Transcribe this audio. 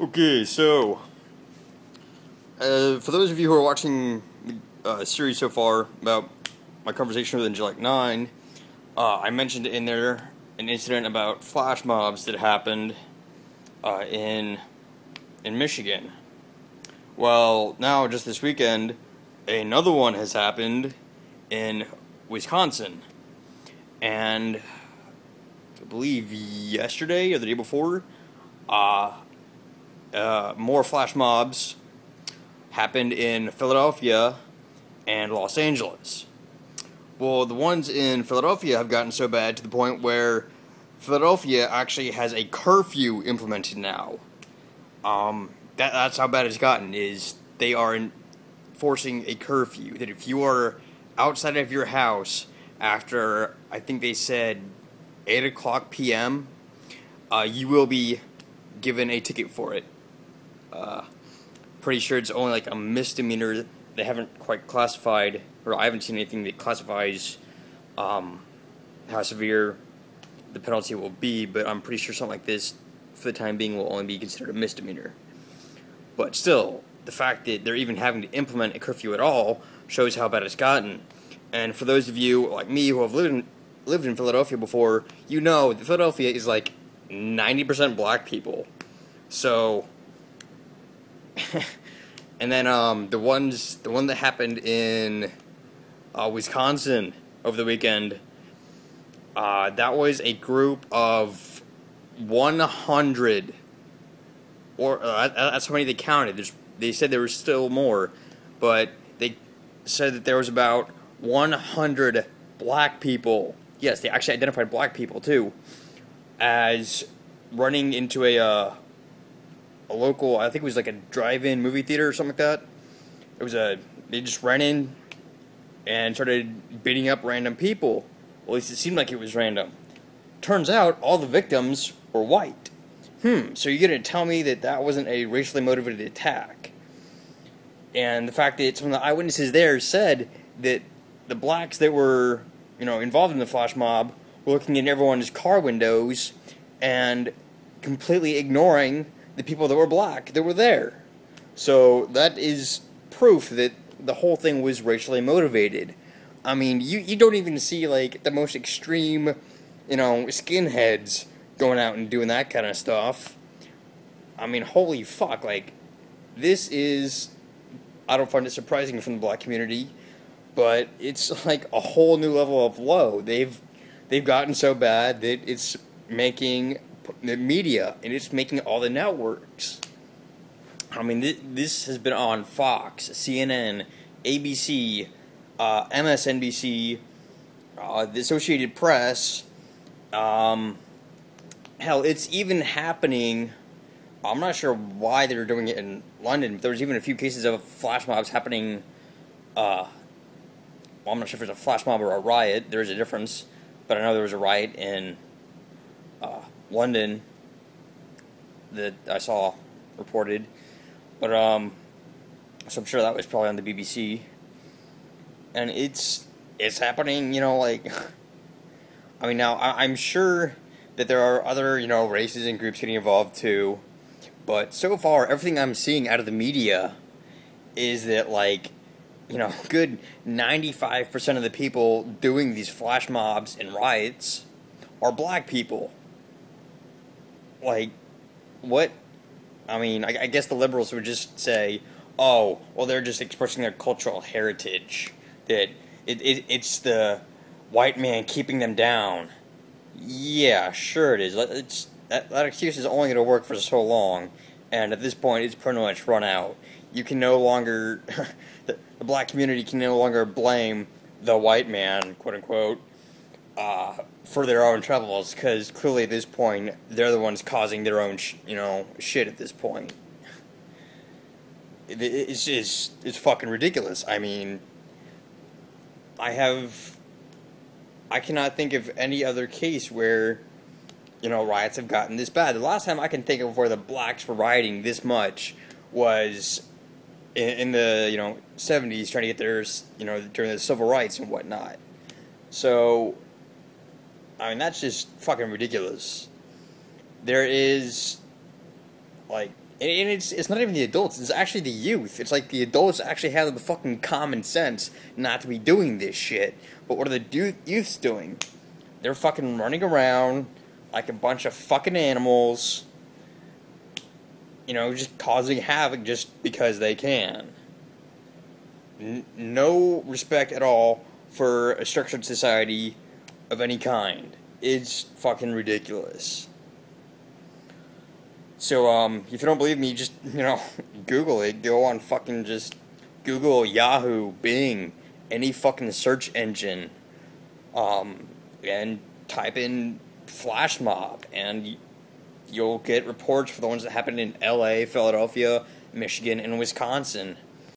Okay, so for those of you who are watching the series so far about my conversation with Angelic 9, I mentioned in there an incident about flash mobs that happened in Michigan. Well, now just this weekend, another one has happened in Wisconsin, and I believe yesterday or the day before, more flash mobs happened in Philadelphia and Los Angeles. Well, the ones in Philadelphia have gotten so bad to the point where Philadelphia actually has a curfew implemented now. That's how bad it's gotten, is they are enforcing a curfew, that if you are outside of your house after, I think they said, 8 o'clock p.m., you will be given a ticket for it. Pretty sure it's only like a misdemeanor. They haven't quite classified, or I haven't seen anything that classifies how severe the penalty will be, but I'm pretty sure something like this, for the time being, will only be considered a misdemeanor. But still, the fact that they're even having to implement a curfew at all shows how bad it's gotten. And for those of you like me who have lived in Philadelphia before, you know that Philadelphia is like 90% black people. So, and then the one that happened in Wisconsin over the weekend, that was a group of 100, or that's how many they counted. They said there were still more, but they said that there was about 100 black people. Yes, they actually identified black people too as running into a local, I think it was like a drive-in movie theater or something like that. They just ran in and started beating up random people. Well, at least it seemed like it was random. Turns out all the victims were white. So you're going to tell me that that wasn't a racially motivated attack? And the fact that some of the eyewitnesses there said that the blacks that were, involved in the flash mob were looking in everyone's car windows and completely ignoring the people that were black that were there. So that is proof that the whole thing was racially motivated. I mean, you don't even see, like, the most extreme, skinheads going out and doing that kind of stuff. I mean, holy fuck, like, this is, I don't find it surprising from the black community, but it's like a whole new level of low. They've gotten so bad that it's making the media, and it's making all the networks. I mean, this has been on Fox, CNN, ABC, MSNBC, the Associated Press. Hell, it's even happening. I'm not sure why they're doing it in London, but there was even a few cases of flash mobs happening. Well, I'm not sure if it's a flash mob or a riot. There's a difference, but I know there was a riot in London that I saw reported, but so I'm sure that was probably on the BBC, and it's happening, like, I mean, now I'm sure that there are other, races and groups getting involved too, but so far everything I'm seeing out of the media is that, like, good 95% of the people doing these flash mobs and riots are black people. Like, what? I mean, I guess the liberals would just say, oh, well, they're just expressing their cultural heritage, that it's the white man keeping them down. Yeah, sure it is. That excuse is only going to work for so long, and at this point, it's pretty much run out. You can no longer, the black community can no longer blame the white man, quote-unquote, for their own troubles, because clearly at this point, they're the ones causing their own, shit at this point. It's fucking ridiculous. I mean, I cannot think of any other case where, riots have gotten this bad. The last time I can think of where the blacks were rioting this much was in the, 70s, trying to get theirs, during the civil rights and whatnot. So, I mean, that's just fucking ridiculous. There is, like, And it's not even the adults, it's actually the youth. It's like the adults actually have the fucking common sense not to be doing this shit. But what are the youths doing? They're fucking running around like a bunch of fucking animals, you know, just causing havoc just because they can. No respect at all for a structured society of any kind. It's fucking ridiculous. So, if you don't believe me, just, Google it. Go on fucking just Google, Yahoo, Bing, any fucking search engine, and type in flash mob, and you'll get reports for the ones that happened in LA, Philadelphia, Michigan, and Wisconsin.